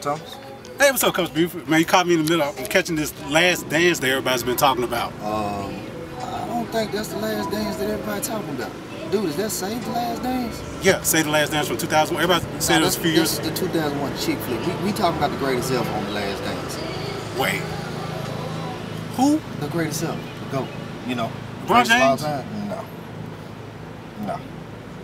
Thomas. Hey, what's up, Coach Buford? Man, you caught me in the middle of catching this last dance that everybody's been talking about. I don't think that's the last dance that everybody's talking about. Dude, is that Save the Last Dance? Yeah, Save the Last Dance from 2001. Everybody said it was a few years. That's the 2001 chick flick. We talking about the greatest ever on The Last Dance. Wait. Who? The greatest ever. The GOAT. You know. LeBron James? No.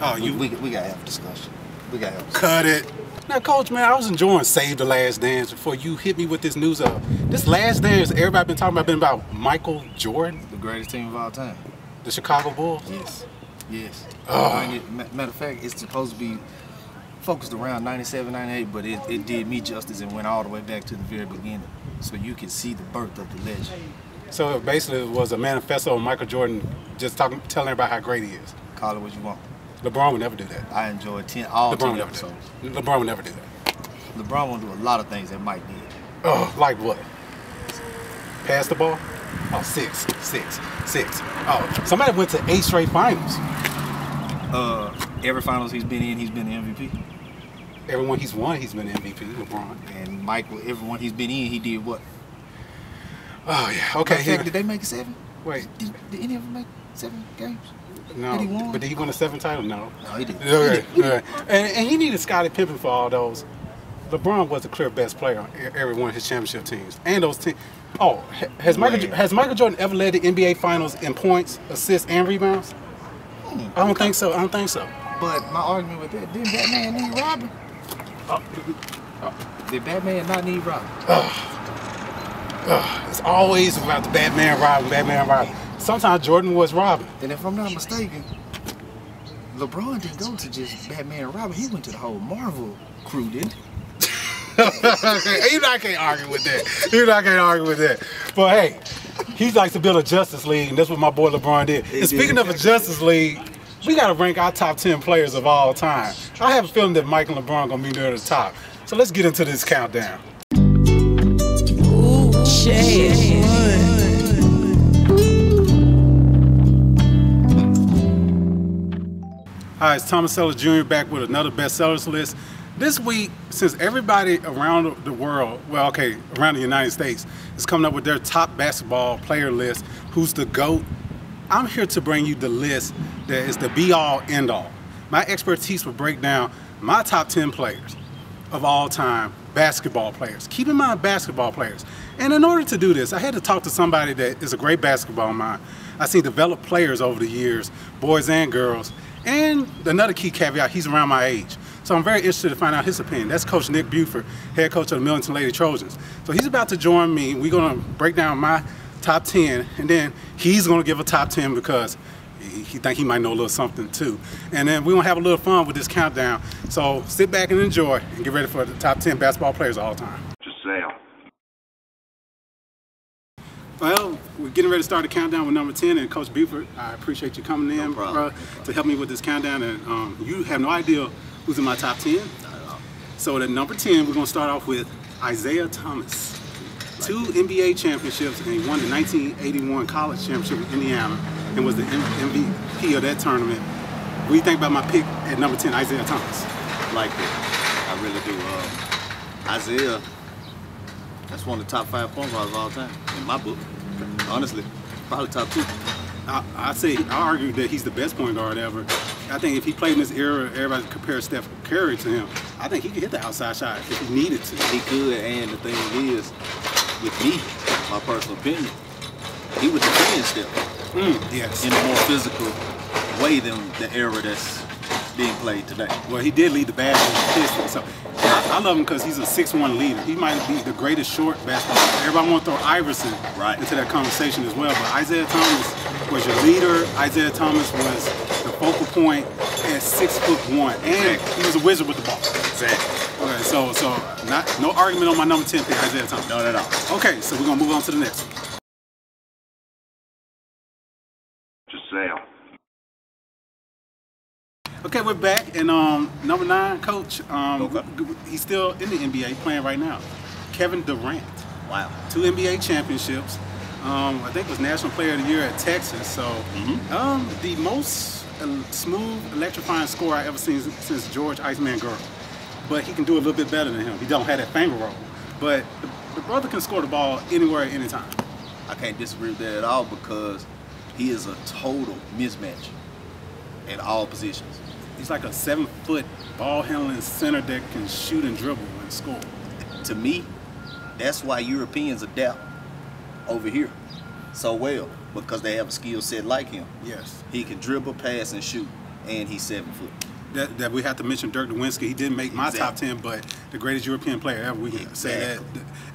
Oh, we gotta have a discussion. We gotta have a discussion. Cut it. Now, Coach, man, I was enjoying Save the Last Dance before you hit me with this news of this Last Dance. Everybody been talking about Michael Jordan, the greatest team of all time, the Chicago Bulls. Yes. Oh. Matter of fact, it's supposed to be focused around 97, 98, but it did me justice and went all the way back to the very beginning, so you can see the birth of the legend. So basically, it was a manifesto of Michael Jordan just telling everybody how great he is. Call it what you want. LeBron would never do that. I enjoyed all 10 episodes. LeBron would never do that. LeBron won't do a lot of things that Mike did. Oh, like what? Pass the ball? Oh, six. Oh, somebody went to 8 straight finals. Every finals he's been in, he's been the MVP. Everyone he's won, he's been the MVP, LeBron. And Michael, everyone he's been in, he did what? Oh, yeah, okay. Did they make it 7? Wait. Did any of them make 7 games? No, did he won? But did he win a 7th title? No. No, he didn't. Okay. And he needed Scottie Pippen for all those. LeBron was the clear best player on every one of his championship teams. And those teams. Oh, has Michael Jordan ever led the NBA Finals in points, assists, and rebounds? I don't think so. But my argument with that, didn't Batman need Robin? Did Batman not need Robin? It's always about the Batman Robin. Sometimes Jordan was Robin. And if I'm not mistaken, LeBron didn't go to just Batman and Robin. He went to the whole Marvel crew, didn't he? You know I can't argue with that. But hey, he likes to build a Justice League, and that's what my boy LeBron did. And speaking of a Justice League, we got to rank our top 10 players of all time. I have a feeling that Mike and LeBron going to be near the top. So let's get into this countdown. Ooh, shit. Hi, it's Thomas Sellers Jr. back with another bestsellers list. This week, since everybody around the world, well, okay, around the United States, is coming up with their top basketball player list, who's the GOAT, I'm here to bring you the list that is the be-all, end-all. My expertise will break down my top 10 players of all time, basketball players. Keep in mind, basketball players. And in order to do this, I had to talk to somebody that is a great basketball mind. I've seen developed players over the years, boys and girls. And another key caveat, he's around my age. So I'm very interested to find out his opinion. That's Coach Nick Buford, head coach of the Millington Lady Trojans. So he's about to join me. We're going to break down my top 10, and then he's going to give a top 10 because he thinks he might know a little something too. And then we're going to have a little fun with this countdown. So sit back and enjoy and get ready for the top 10 basketball players of all time. Giselle. Well, we're getting ready to start the countdown with number 10, and Coach Buford, I appreciate you coming in, bro, to help me with this countdown. And you have no idea who's in my top 10. Not at all. So at number 10, we're going to start off with Isiah Thomas. 2 NBA championships, and he won the 1981 college championship with Indiana and was the MVP of that tournament. What do you think about my pick at number 10, Isiah Thomas? I like it. I really do. Isiah, that's one of the top 5 point guards of all time in my book. Honestly, probably top 2. I argue that he's the best point guard ever. I think if he played in this era, everybody compares Steph Curry to him. I think he could hit the outside shot if he needed to. He could, and the thing is, with me, my personal opinion, he would defend Steph. Yes. In a more physical way than the era that's being played today. Well, he did lead the basketball Pistons, so I love him because he's a 6'1" leader. He might be the greatest short basketball player. Everybody want to throw Iverson into that conversation as well, but Isiah Thomas was your leader. Isiah Thomas was the focal point at 6'1", and he was a wizard with the ball. Exactly. Okay, so no argument on my number 10 pick, Isiah Thomas. Not at all. Okay, so we're gonna move on to the next one. Giselle. Okay, we're back, and number 9, Coach. He's still in the NBA playing right now. Kevin Durant. Wow. 2 NBA championships. I think it was National Player of the Year at Texas. So the most smooth, electrifying score I ever seen since George Iceman Girl. but he can do a little bit better than him. He don't have that finger roll. But the brother can score the ball anywhere, anytime. I can't disagree with that at all because he is a total mismatch at all positions. He's like a 7-foot ball handling center that can shoot and dribble and score. To me, that's why Europeans adapt over here so well, because they have a skill set like him. Yes. He can dribble, pass, and shoot, and he's 7 foot. That we have to mention Dirk Nowitzki. He didn't make my top 10, but the greatest European player ever. We can say that.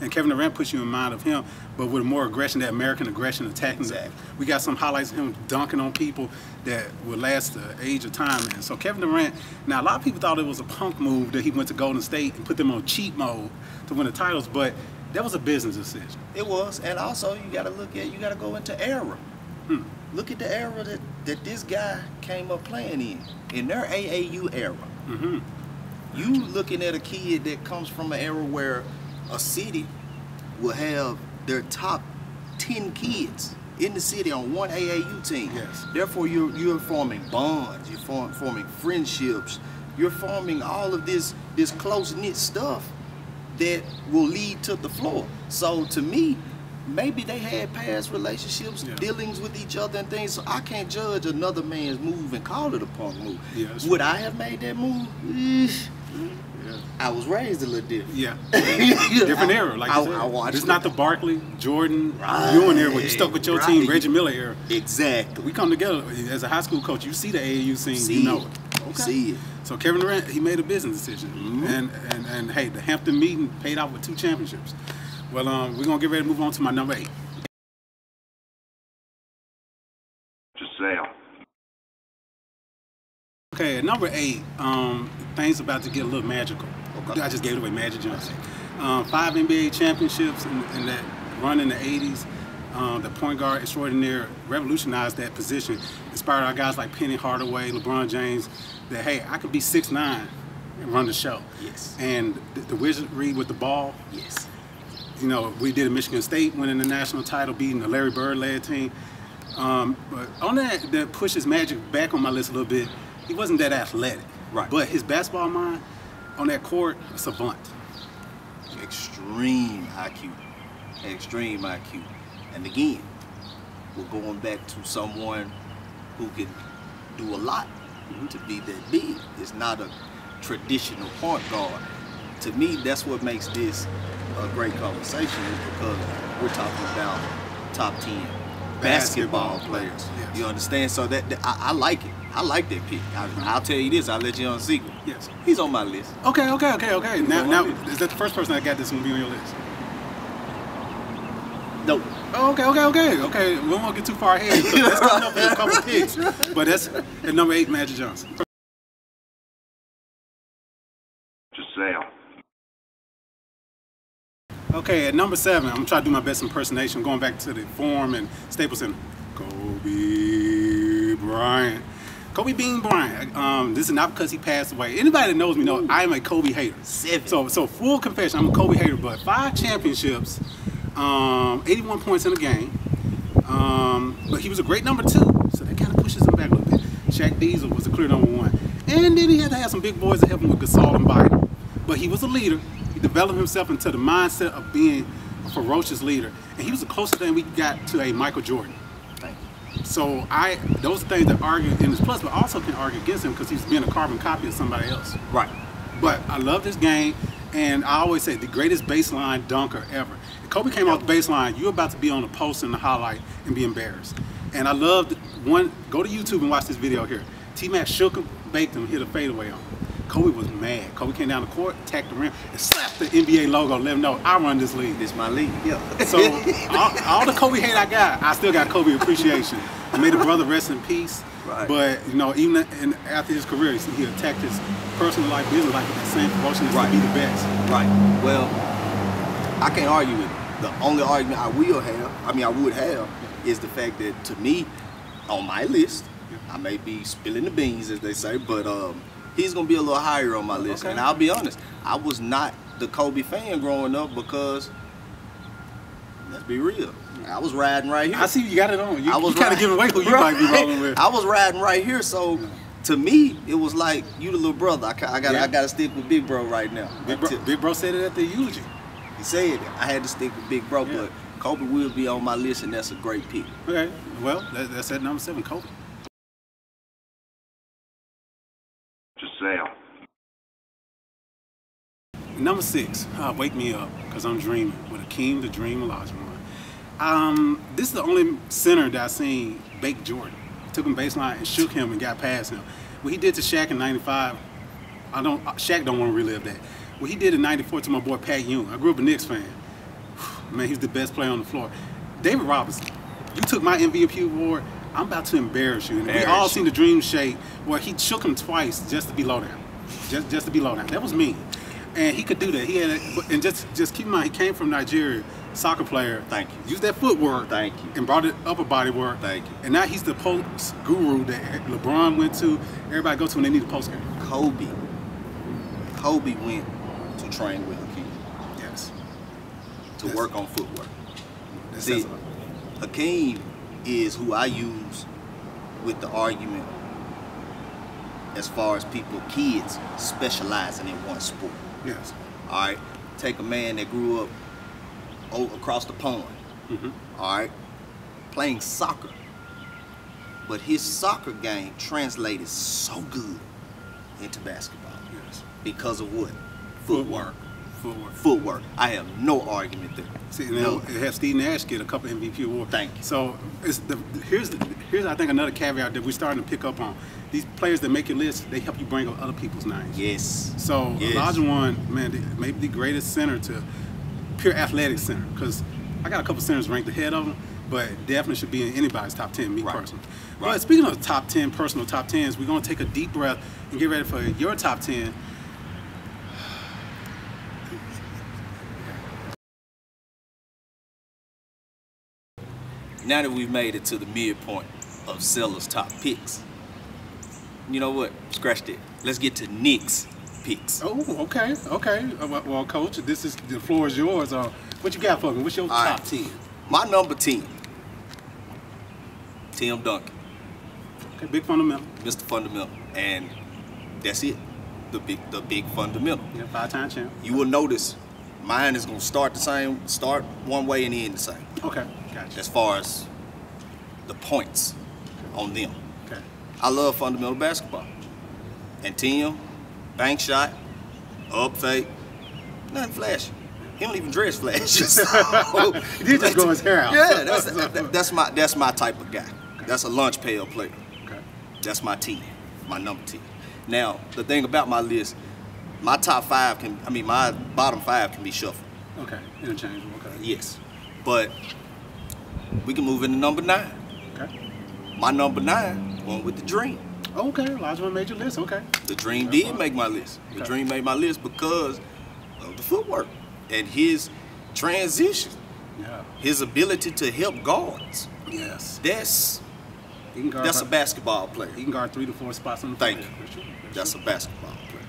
And Kevin Durant puts you in mind of him, but with more aggression, that American aggression, attacking. Exactly. We got some highlights of him dunking on people that will last the age of time. And so Kevin Durant, now a lot of people thought it was a punk move that he went to Golden State and put them on cheat mode to win the titles, but that was a business decision. It was, and also you got to go into era. Look at the era that this guy came up playing in their AAU era. You looking at a kid that comes from an era where a city will have their top 10 kids in the city on one AAU team. Yes. Therefore, you're forming bonds, you're forming friendships, you're forming all of this close-knit stuff that will lead to the floor. So to me, maybe they had past relationships, dealings with each other and things, so I can't judge another man's move and call it a punk move. Yeah, would I have made that move? I was raised a little different. Yeah. Different era, like you said. I watched it's not the Barkley, Jordan, Ewing era where you stuck with your team, Reggie Miller era. Exactly. We come together as a high school coach. You see the AAU scene, you know it. Okay. See it. So Kevin Durant, he made a business decision. And hey, the Hampton meeting paid out with 2 championships. Well, we're going to get ready to move on to my number 8. Giselle. Okay, at number 8, things about to get a little magical. Okay. I just gave it away, Magic Johnson. 5 NBA championships in that run in the 80s. The point guard extraordinaire revolutionized that position. Inspired our guys like Penny Hardaway, LeBron James, that, hey, I could be 6'9" and run the show. Yes. And the wizardry with the ball. Yes. You know, we did at Michigan State, winning the national title, beating the Larry Bird-led team. But on that pushes Magic back on my list a little bit. He wasn't that athletic. Right. But his basketball mind on that court, a savant. Extreme IQ. Extreme IQ. And again, we're going back to someone who can do a lot to be that big. It's not a traditional point guard. To me, that's what makes this a great conversation, is because we're talking about top 10 basketball players. Yes. You understand? So that I like it. I like that pick. I'll tell you this. I'll let you on secret. Yes. He's on my list. Okay. Now, is that the first person that got this one be on your list? No. Oh, okay. We won't get too far ahead. So that's coming up with a couple picks. But that's at number 8, Magic Johnson. Giselle. Okay, at number 7, I'm gonna try to do my best impersonation, going back to the Forum and Staples Center. Kobe Bryant. Kobe Bean Bryant. This is not because he passed away. Anybody that knows me knows I am a Kobe hater. 7. So full confession, I'm a Kobe hater, but 5 championships, 81 points in a game. But he was a great number 2, so that kind of pushes him back a little bit. Shaq Diesel was a clear number 1. And then he had to have some big boys to help him with Gasol and Biden. But he was a leader. He developed himself into the mindset of being a ferocious leader. And he was the closest thing we got to a Michael Jordan. Thank you. So those are things that argue in his plus, but also can argue against him because he's being a carbon copy of somebody else. Right. But I love this game, and I always say the greatest baseline dunker ever. If Kobe came off the baseline, you're about to be on the post and the highlight and be embarrassed. And I loved one. Go to YouTube and watch this video here. T-Mac shook him, baked him, hit a fadeaway on him. Kobe was mad. Kobe came down the court, attacked the rim, and slapped the NBA logo, let him know I run this league. This my league. Yeah. So all the Kobe hate I got, I still got Kobe appreciation. I made a brother rest in peace. Right. But you know, even after his career, he attacked his personal life, business life with that same promotion to be the best. Right. Well, I can't argue with it. The only argument I would have, is the fact that to me, on my list, I may be spilling the beans, as they say, but he's gonna be a little higher on my list. Okay. And I'll be honest, I was not the Kobe fan growing up because, let's be real, I was riding right here. I see you got it on. You was kind of giving away who you might be rolling with. I was riding right here, so to me, it was like, you the little brother. I gotta stick with Big Bro right now. Big Bro said it at the eulogy. He said I had to stick with Big Bro, but Kobe will be on my list, and that's a great pick. Okay, well, that's at number 7, Kobe. Giselle. Number 6, Wake Me Up, because I'm dreaming, with Akeem the Dream Olajuwon. This is the only center that I seen bake Jordan. He took him baseline and shook him and got past him. What he did to Shaq in '95, Shaq don't want to relive that. What he did in '94 to my boy Pat Ewing. I grew up a Knicks fan. Man, he's the best player on the floor. David Robinson, you took my MVP award. I'm about to embarrass you. And we all seen the dream shake where he shook him twice just to be low down. Just to be low down. That was me. And he could do that. He had, and just keep in mind, he came from Nigeria, soccer player. Thank you. Used that footwork. Thank you. And brought it upper body work. Thank you. And now he's the post guru that LeBron went to. Everybody go to when they need a post game. Kobe went to train with Hakeem. Yes. To work on footwork. See, Hakeem is who I use with the argument as far as kids specializing in one sport. Yes. All right. Take a man that grew up across the pond. All right. Playing soccer. But his soccer game translated so good into basketball. Yes. Because of what? Footwork. Footwork. I have no argument there. See, now it had Steve Nash get a couple MVP awards. Thank you. So here's I think another caveat that we're starting to pick up on. These players that make your list, they help you bring up other people's names. Yes. So Olajuwon, man, maybe the greatest center to pure athletic center, because I got a couple centers ranked ahead of him, but definitely should be in anybody's top 10, me personally. Right. But speaking of top 10, personal top 10s, we're going to take a deep breath and get ready for your top 10. Now that we've made it to the midpoint of Sellers' top picks, you know what? Scratch that. Let's get to Nick's picks. Oh, okay. Well, Coach, the floor is yours. What you got for me? What's your top 10? My number 10, Tim Duncan. Okay, big fundamental. Mr. Fundamental. And that's it. The big fundamental. Yeah, 5-time champ. You will notice mine is going to start one way and end the same. Okay, gotcha. As far as the points on them. Okay. I love fundamental basketball. And Tim, bank shot, up fake, nothing flashy. He don't even dress flashy. He did just grow his hair out. Yeah, that's my type of guy. Okay. That's a lunch pail player. Okay. That's my 10, my number 10. Now, the thing about my list, my bottom 5 can be shuffled. Okay, interchangeable, okay. Yes, but we can move into number 9. Okay. My number 9 went with the Dream. Okay, Olajuwon made your list, okay. The Dream did make my list. The Dream made my list because of the footwork and his transition. Yeah. His ability to help guards. Yes. That's a basketball player. He can guard 3 to 4 spots on the floor. Thank you. That's a basketball player.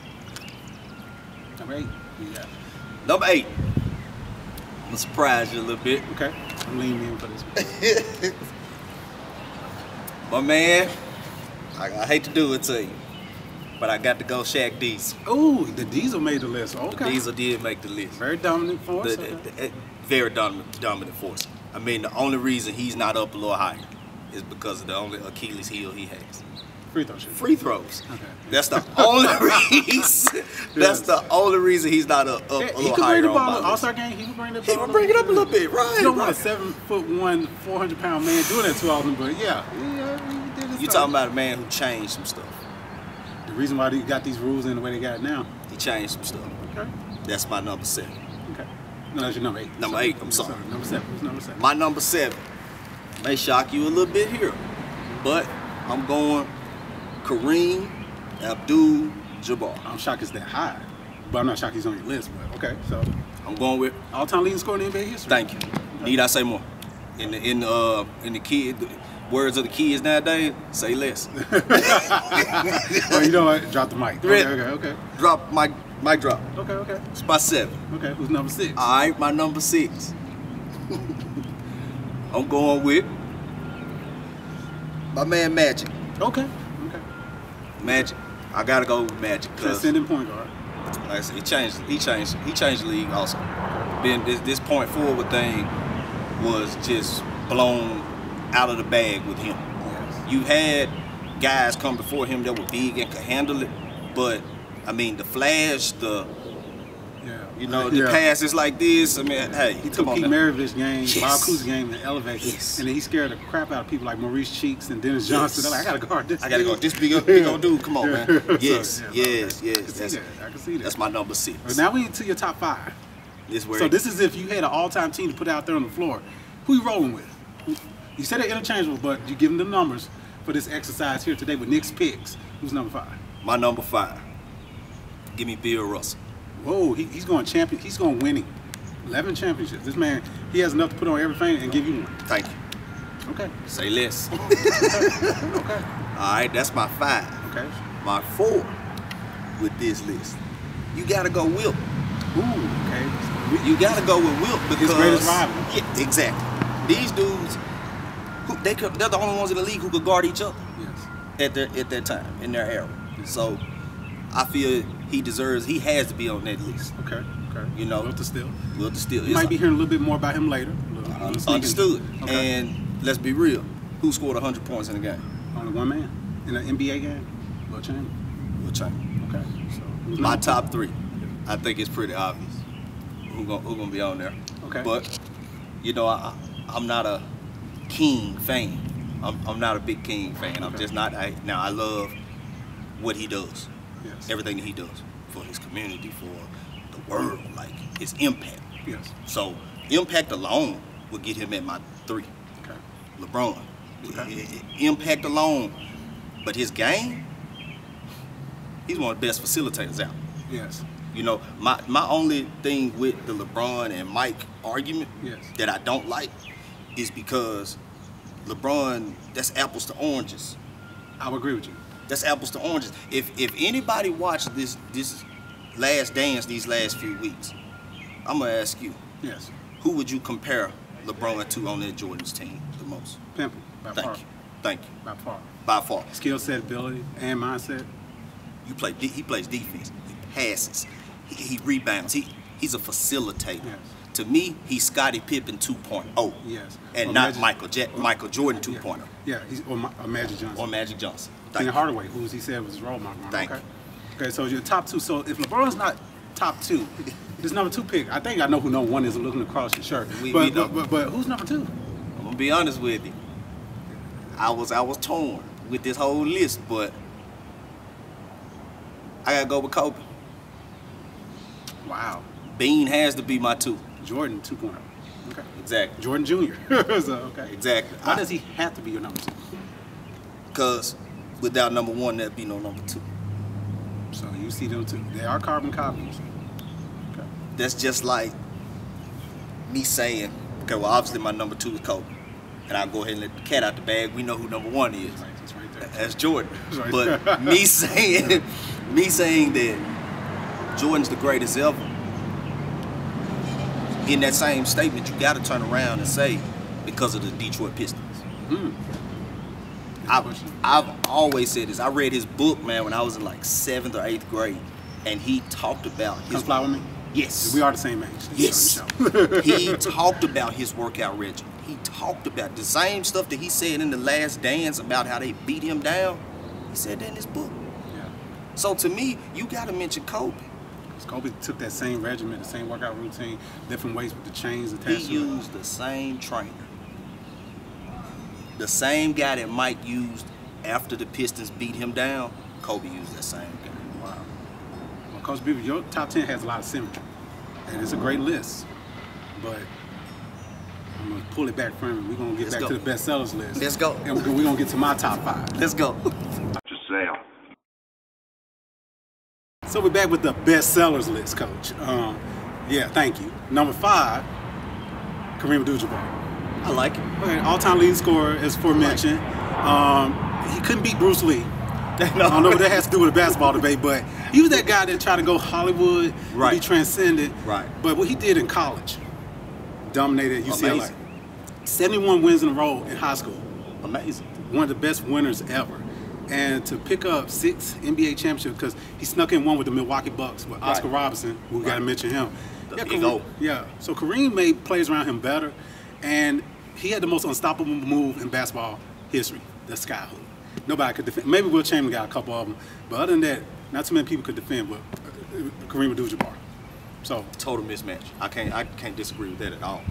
Number 8. Yeah. Number 8. I'm gonna surprise you a little bit. Okay. I'm leaning in for this one. My man, I hate to do it to you, but I got to go Shaq Diesel. Oh, the Diesel made the list. Okay. The Diesel did make the list. Very dominant force. Very dominant force. I mean, the only reason he's not up a little higher is because of the only Achilles heel he has. Free throws. Free throws. Okay. That's the only reason. That's the only reason he's not up a little higher. He could bring the ball. All-Star game, he would bring the ball. He would bring it up a little bit, right? You don't want a 7'1", 400-pound man doing that too often, but yeah, he did his You talking about a man who changed some stuff. The reason why they got these rules in the way they got it now. He changed some stuff. Okay. That's my number 7. Okay. No, that's your number 8. Number 8. I'm sorry. Number 7. Who's number 7? My number 7 may shock you a little bit here, but I'm going Kareem Abdul-Jabbar. I'm shocked it's that high, but I'm not shocked he's on your list. But okay, so I'm going with all-time leading scorer in NBA history. Thank you. Okay. Need I say more? In the words of the kids nowadays, say less. Oh, you know what? Drop the mic. Okay. Drop mic drop. Okay. It's my 7. Okay, who's number 6? All right, my number 6. I'm going with my man Magic. Okay. Magic. I gotta go with Magic. Transcendent point guard. Like I said, he changed the league also. Then this point forward thing was just blown out of the bag with him. Yes. You had guys come before him that were big and could handle it, but I mean the flash, the passes like this. I mean, hey, he took Pete Maravich's game, yes. Bob Cous's game, and elevated it, and then he scared the crap out of people like Maurice Cheeks and Dennis Johnson. They're like, I gotta guard this. I gotta go. This big old dude. Come on, man. Yes, yes. I can see that. That's my number 6. But now we into your top 5. So this is if you had an all-time team to put out there on the floor. Who you rolling with? You said they're interchangeable, but you give them the numbers for this exercise here today with Nick's picks. Who's number 5? My number 5. Give me Bill Russell. Whoa, he's going champion. He's going winning. 11 championships. This man, he has enough to put on everything and give you one. Thank you. Okay. Say less. Okay. All right, that's my 5. Okay. My 4 with this list. You gotta go Wilt. Ooh, okay. You gotta go with Wilt because his greatest rival. Yeah, exactly. These dudes, they're the only ones in the league who could guard each other. Yes. At that time in their era. So I feel he has to be on that list. Okay. You know, Wilt to steal. You might be hearing a little bit more about him later. Understood. Okay. And let's be real. Who scored 100 points in the game? Only one man in an NBA game. Will Chamberlain. Okay. So My top 3. I think it's pretty obvious who gonna be on there. Okay. But you know, I'm not a King fan. I'm not a big King fan. I'm just not. Now I love what he does. Yes. Everything that he does for his community, for the world, like his impact. Yes. So impact alone will get him at my 3. Okay. LeBron. Okay. Impact alone, but his game, he's one of the best facilitators out. Yes. You know, my only thing with the LeBron and Mike argument that I don't like is because LeBron, that's apples to oranges. I would agree with you. That's apples to oranges. If anybody watched this Last Dance these last few weeks, I'm gonna ask you. Yes. Who would you compare LeBron to on that Jordan's team the most? Pimple, by far. Thank you. By far. By far. Skill set, ability, and mindset. He plays defense. He passes. He rebounds. He's a facilitator. Yes. To me, he's Scottie Pippen 2.0. Yes. And or not Magic, Michael Jordan 2.0. Yeah. Or Magic Johnson. Or Magic Johnson. And Hardaway, who he said was his role model. Thank you. Okay, so your top 2. So if LeBron's not top 2, this number 2 pick, I think I know who number 1 is looking across your shirt. But who's number 2? I'm gonna be honest with you. I was torn with this whole list, but I gotta go with Kobe. Wow. Bean has to be my 2. Jordan 2.0. Okay. Exactly. Jordan Jr. So, okay. Exactly. Why does he have to be your number 2? Because without number 1, there'd be no number 2. So you see them 2. They are carbon copies. Okay. That's just like me saying, okay, well, obviously my number 2 is Kobe. And I'll go ahead and let the cat out the bag. We know who number 1 is. Right, that's right there. That's Jordan. That's right But there. me saying that Jordan's the greatest ever, in that same statement, you got to turn around and say, because of the Detroit Pistons. I've always said this. I read his book, man, when I was in like 7th or 8th grade, and he talked about his... Come fly with me? Yes. We are the same age. Yes. He talked about his workout regimen. He talked about the same stuff that he said in The Last Dance about how they beat him down. He said that in his book. Yeah. So to me, you got to mention Kobe. Because Kobe took that same regimen, the same workout routine, different ways with the chains attached to it. He used the same trainer. The same guy that Mike used after the Pistons beat him down, Kobe used that same guy. Wow. Well, Coach Beaver, your top 10 has a lot of symmetry. And it's a great list. But I'm going to pull it back from it. We're going to get back to the bestsellers list. Let's go. And we're going to get to my top 5. Let's go. Giselle. So we're back with the bestsellers list, Coach. Yeah, thank you. Number 5, Kareem Abdul-Jabbar. I like it. Okay, all-time leading scorer, as aforementioned. He couldn't beat Bruce Lee. I don't know what that has to do with the basketball debate, but he was that guy that tried to go Hollywood, and be transcended. Right. But what he did in college, dominated UCLA. Amazing. 71 wins in a row in high school. Amazing. One of the best winners ever. And to pick up 6 NBA championships, because he snuck in one with the Milwaukee Bucks with Oscar Robertson, we got to mention him. Yeah, so Kareem made plays around him better, and he had the most unstoppable move in basketball history, the skyhook. Nobody could defend. Maybe Will Chamberlain got a couple of them, but other than that, not too many people could defend but Kareem Abdul-Jabbar. So total mismatch. I can't disagree with that at all.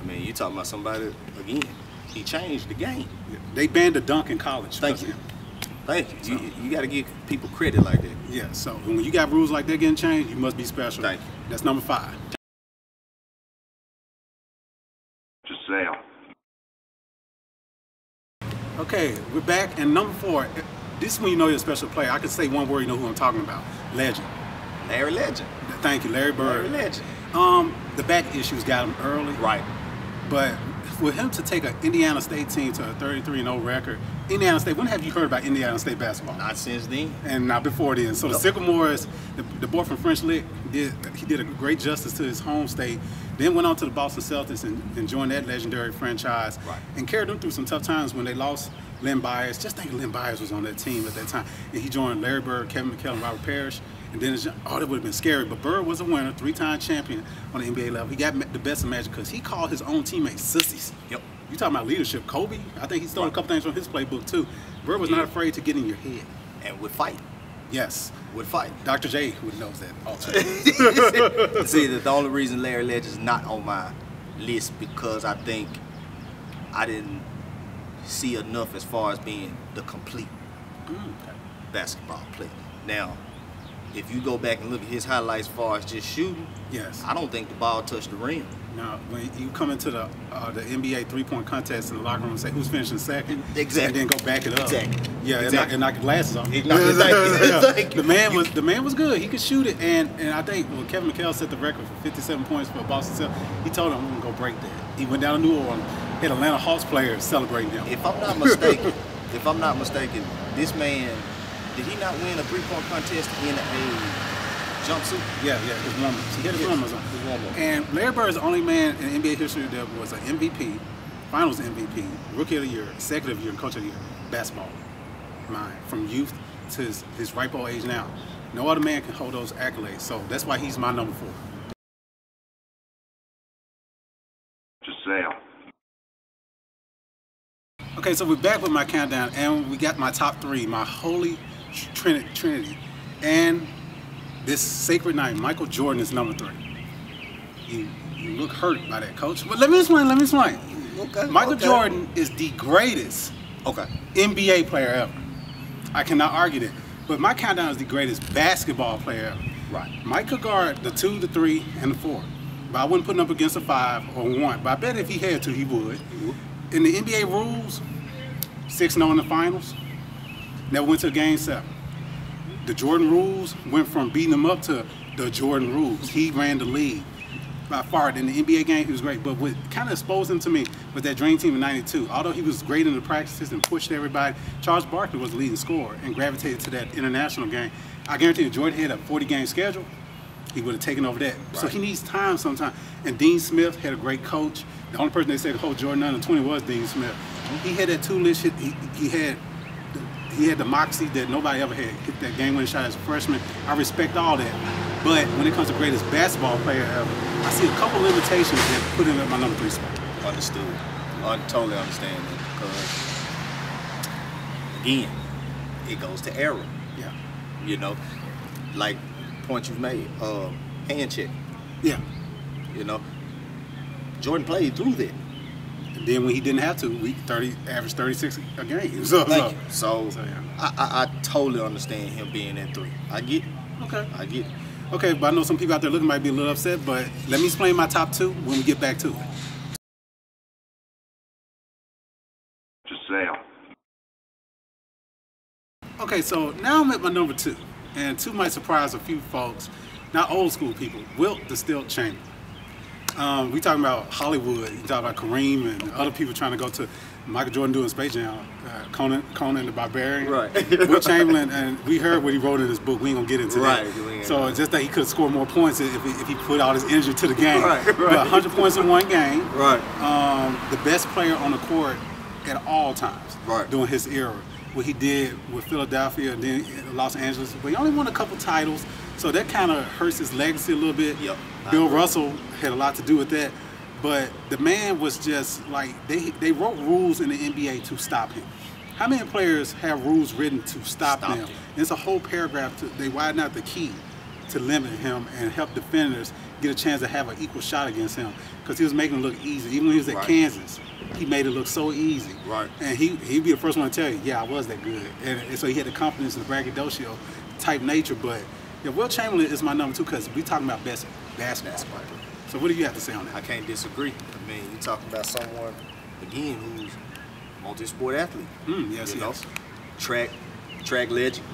I mean, you talking about somebody again. He changed the game. Yeah, they banned the dunk in college. Thank you. Thank you. You got to give people credit like that. Yeah. So when you got rules like that getting changed, you must be special. Thank you. That's number 5. Giselle. Okay, we're back, and number 4. This is when you know you're a special player. I could say one word, you know who I'm talking about. Legend. Larry Legend. Thank you, Larry Bird. Larry Legend. The back issues got him early. Right. But for him to take an Indiana State team to a 33-0 record, Indiana State, when have you heard about Indiana State basketball? Not since then. And not before then. So the Sycamores, the boy from French Lick, he did a great justice to his home state. Then went on to the Boston Celtics and joined that legendary franchise. Right. And carried them through some tough times when they lost Len Bias. Just think Len Bias was on that team at that time. And he joined Larry Bird, Kevin McHale, and Robert Parrish. And then, that would have been scary. But Bird was a winner, 3-time champion on the NBA level. He got the best of Magic because he called his own teammates sissies. Yep. You talking about leadership. Kobe, I think he stole a couple things from his playbook too. Bird was not afraid to get in your head. And would fight. Yes. Would fight. Dr. J would knows that also. See, the only reason Larry Legend is not on my list because I think I didn't see enough as far as being the complete basketball player. Now, if you go back and look at his highlights as far as just shooting, yes, I don't think the ball touched the rim. Now, when you come into the NBA three-point contest in the locker room and say who's finishing second, exactly, and then go back it up, exactly, yeah, exactly. and knock your glasses off. Exactly. The man was good. He could shoot it, and I think Kevin McHale set the record for 57 points for Boston Celtics. He told him, "I'm gonna go break that." He went down to New Orleans, had Atlanta Hawks players celebrating him. If I'm not mistaken, this man, did he not win a three-point contest in a jumpsuit? Yeah, his warm-ups. He had his warm-ups on. And Larry Bird is the only man in NBA history that was an MVP, Finals MVP, Rookie of the Year, Executive of the Year, and Coach of the Year, basketball mind, from youth to his ripe old age now. No other man can hold those accolades, so that's why he's my number 4. Giselle. Okay, so we're back with my countdown, and we got my top 3, my holy trinity. And this sacred night, Michael Jordan is number 3. You look hurt by that, Coach. But let me explain. Okay, Michael Jordan is the greatest NBA player ever. I cannot argue that. But my countdown is the greatest basketball player ever. Right. Mike could guard the 2, the 3, and the 4. But I wouldn't put him up against a 5 or 1. But I bet if he had to, he would. In the NBA rules, 6-0 in the finals, never went to a game 7. The Jordan rules went from beating him up to the Jordan rules. He ran the league. By far, in the NBA game, he was great. But what kind of exposed him to me was that Dream Team in '92. Although he was great in the practices and pushed everybody, Charles Barkley was the leading scorer and gravitated to that international game. I guarantee you, Jordan had a 40-game schedule, he would have taken over that. Right. So he needs time sometimes. And Dean Smith had a great coach. The only person they said could hold Jordan under 20 was Dean Smith. He had that two-list hit. He had the moxie that nobody ever had. Hit that game-winning shot as a freshman. I respect all that. But when it comes to greatest basketball player ever, I see a couple limitations that put him at my number 3 spot. Understood. I totally understand that because, again, it goes to era. Yeah. You know, like point you've made, hand check. Yeah. You know, Jordan played through that. And then when he didn't have to, we averaged 36 a game. So yeah. I totally understand him being at 3. I get it. Okay. I get it. Okay, but I know some people out there looking might be a little upset, but let me explain my top 2 when we get back to it. Giselle. Okay, so now I'm at my number 2, and 2 might surprise a few folks, not old school people. Wilt the Stilt Chamberlain. We talking about Hollywood. You talk about Kareem and other people trying to go to Michael Jordan doing Space Jam. Conan the Barbarian. Right. Wilt Chamberlain, and we heard what he wrote in his book. We ain't gonna get into that. So it's just that he could have scored more points if he put all his energy to the game. Right. But 100 points in one game. Right. The best player on the court at all times. Right. During his era. what he did with Philadelphia and then Los Angeles, but he only won a couple titles, so that kind of hurts his legacy a little bit. Yep. Bill Russell had a lot to do with that, but the man was just like, they wrote rules in the NBA to stop him. How many players have rules written to stop them? It's a whole paragraph. They widen out the key to limit him and help defenders get a chance to have an equal shot against him, because he was making it look easy. Even when he was at Kansas, he made it look so easy. Right. And he'd be the first one to tell you, yeah, I was that good. And so he had the confidence and the braggadocio type nature. But yeah, Will Chamberlain is my number 2 because we talking about best basketball. So what do you have to say on that? I can't disagree. I mean, you're talking about someone, again, who's multi-sport athlete. Yes, you yes. know? Track legend.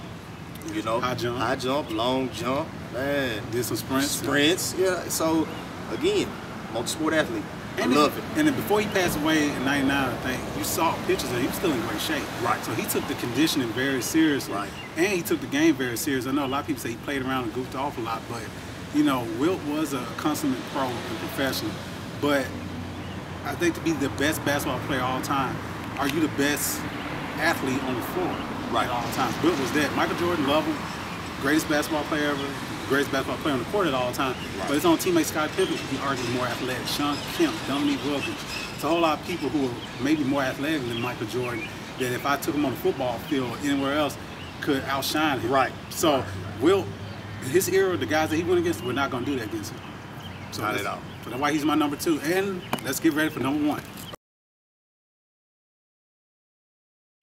You know, high jump, long jump, man. Did some sprints. Yeah. So again, multi-sport athlete. I love it. And then before he passed away in '99, I think you saw pictures of him. He was still in great shape. Right. So he took the conditioning very seriously. Right. And he took the game very seriously. I know a lot of people say he played around and goofed off a lot, but you know, Wilt was a consummate pro and professional. But I think to be the best basketball player of all time, are you the best athlete on the floor? At all times. Wilt was that. Michael Jordan, love him, greatest basketball player ever, greatest basketball player on the court at all times. But his own teammate Scottie Pippen could be arguably more athletic. Sean Kemp, Dominique Wilkins. It's a whole lot of people who are maybe more athletic than Michael Jordan that if I took him on the football field or anywhere else could outshine him. Right. So Wilt, his era, the guys that he went against, we're not going to do that against him. So not at all. So that's why he's my number 2. And let's get ready for number 1.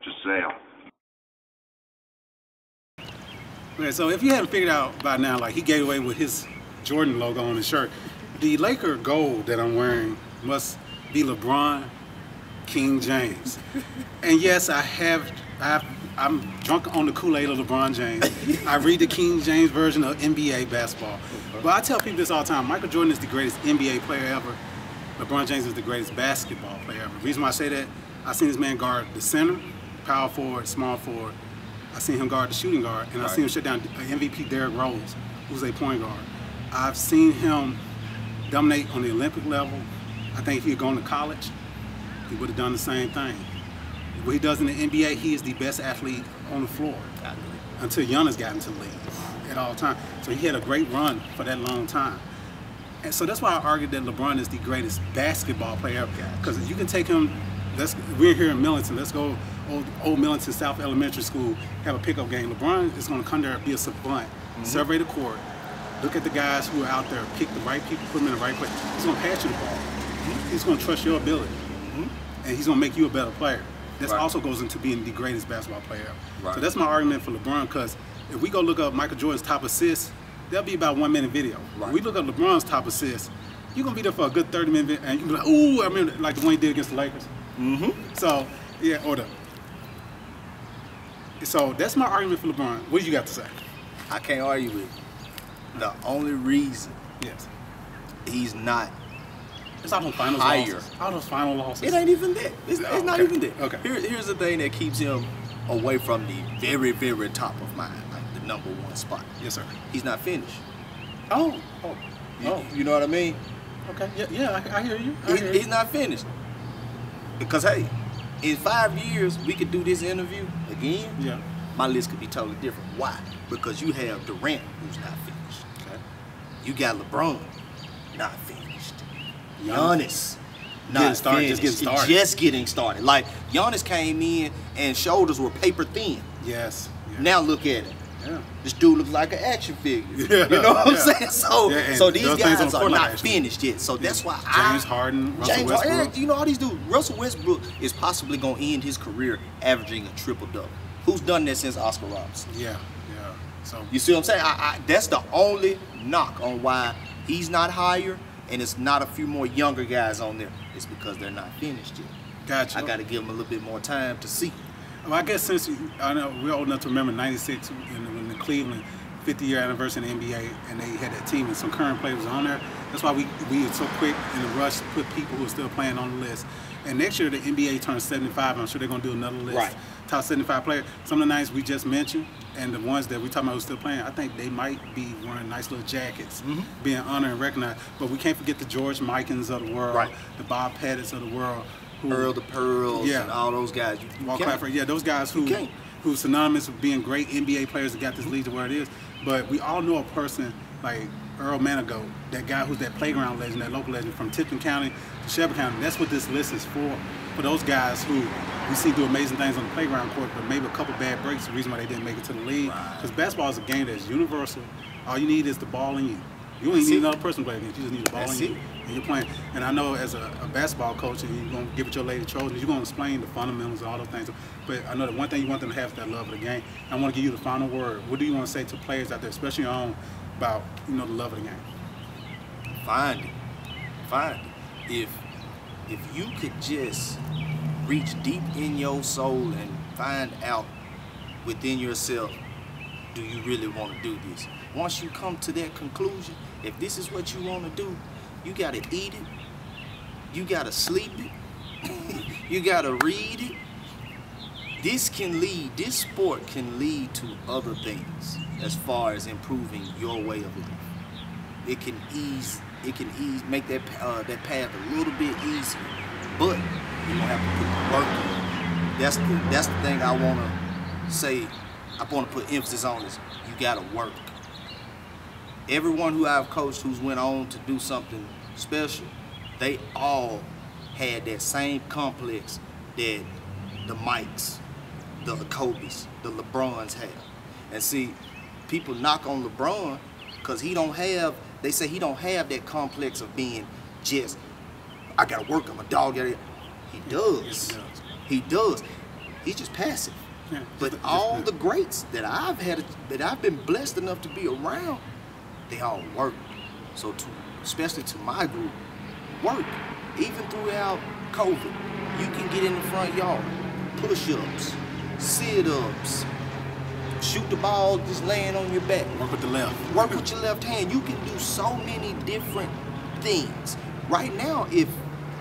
Giselle. Okay, so if you haven't figured out by now, like he gave away with his Jordan logo on his shirt, the Laker gold that I'm wearing must be LeBron King James. And yes, I'm drunk on the Kool-Aid of LeBron James. I read the King James version of NBA basketball. But I tell people this all the time, Michael Jordan is the greatest NBA player ever. LeBron James is the greatest basketball player ever. The reason why I say that, I've seen this man guard the center, power forward, small forward. I seen him guard the shooting guard, and I seen him shut down MVP Derrick Rose, who's a point guard. I've seen him dominate on the Olympic level. I think if he had gone to college, he would have done the same thing. What he does in the NBA, he is the best athlete on the floor until Giannis got into the league at all times. So he had a great run for that long time. And so that's why I argue that LeBron is the greatest basketball player ever. Because you can take him, we're here in Millington, let's go old Millington South Elementary School, have a pickup game. LeBron is going to come there and be a savant, survey the court, look at the guys who are out there, pick the right people, put them in the right place. He's going to pass you the ball. He's going to trust your ability. And he's going to make you a better player. This also goes into being the greatest basketball player ever. So that's my argument for LeBron, because if we go look up Michael Jordan's top assists, there'll be about 1 minute video. When we look up LeBron's top assists, you're going to be there for a good 30-minute video, and you'll be like, ooh, I remember like the one he did against the Lakers. So, yeah, So that's my argument for LeBron. What do you got to say? I can't argue with it. The only reason he's not it's all those finals losses. All those final losses. It ain't even that. It's not even that. Okay. Here's the thing that keeps him away from the very, very top of mind, like the #1 spot. Yes, sir. He's not finished. You know what I mean? Okay. Yeah, I hear you. He's not finished. Because hey, in 5 years we could do this interview again. Yeah. My list could be totally different. Why? Because you have Durant, who's not finished. Okay. You got LeBron, not finished. Giannis, not finished. Just getting started. Like Giannis came in and shoulders were paper thin. Yes. Now look at him. Yeah. This dude looks like an action figure. You know what I'm saying? So these guys are not finished yet. So that's why James Harden, Russell Westbrook. You know all these dudes. Russell Westbrook is possibly going to end his career averaging a triple-double. Who's done that since Oscar Robertson? Yeah. So you see what I'm saying? That's the only knock on why he's not higher, and it's not a few more younger guys on there. It's because they're not finished yet. Gotcha. I got to give them a little bit more time to see. Well, I guess since I know we're old enough to remember '96 when the Cleveland 50-year anniversary in the NBA, and they had that team and some current players on there. That's why we were so quick in the rush to put people who are still playing on the list. And next year the NBA turns 75. I'm sure they're going to do another list. Right. Top 75 players. Some of the names we just mentioned, and the ones that we talking about who are still playing, I think they might be wearing nice little jackets, being honored and recognized. But we can't forget the George Mikens of the world, the Bob Pettits of the world. Earl the Pearls, and all those guys. Walt Clafford, those guys who who's synonymous with being great NBA players that got this league to where it is. But we all know a person like Earl Manigault, that guy who's that playground legend, that local legend from Tipton County to Shelby County. That's what this list is for those guys who we see do amazing things on the playground court, but maybe a couple bad breaks, the reason why they didn't make it to the league. Because basketball is a game that's universal. All you need is the ball in you. You don't even need another person to play against. You just need the ball in you. And you're playing. And I know as a basketball coach, and you're going to give it your Lady Trojans, you're going to explain the fundamentals and all those things. But I know the one thing you want them to have is that love of the game. I want to give you the final word. What do you want to say to players out there, especially your own, about the love of the game? Find it. Find it. If you could just reach deep in your soul and find out within yourself, do you really want to do this? Once you come to that conclusion, if this is what you want to do, you got to eat it, you got to sleep it, you got to read it. This sport can lead to other things as far as improving your way of life. It can make that path a little bit easier, but you're gonna have to put work in. That's the thing I wanna say. I wanna put emphasis on is you gotta work. Everyone who I've coached who's went on to do something special, they all had that same complex that the Mikes, the Kobe's, the LeBrons have. And see, people knock on LeBron because they say he don't have that complex of being just, I gotta work, I'm a dog. He does. He does. He's just passive. Yeah. But all the greats that I've been blessed enough to be around, they all work. So especially to my group, work. Even throughout COVID, you can get in the front yard, push-ups, sit-ups, shoot the ball just laying on your back. Work with the left. Work with your left hand. You can do so many different things. Right now,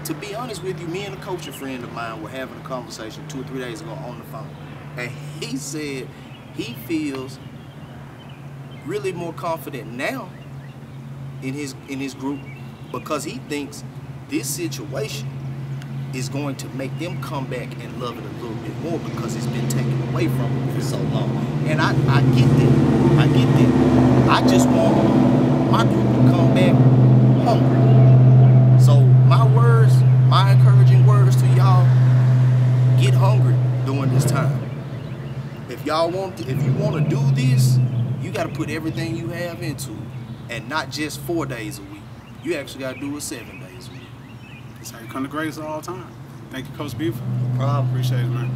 to be honest with you, me and a coaching friend of mine were having a conversation 2 or 3 days ago on the phone. And he said he feels really more confident now in his group because he thinks this situation is going to make them come back and love it a little bit more because it's been taken away from them for so long. And I get that. I get that. I just want my group to come back hungry. So my encouraging words to y'all, get hungry during this time. If you want to do this, you got to put everything you have into it, and not just 4 days a week. You actually got to do it 7 days a week. That's how you come to greatest of all time. Thank you, Coach Buford. No problem. Appreciate it, man.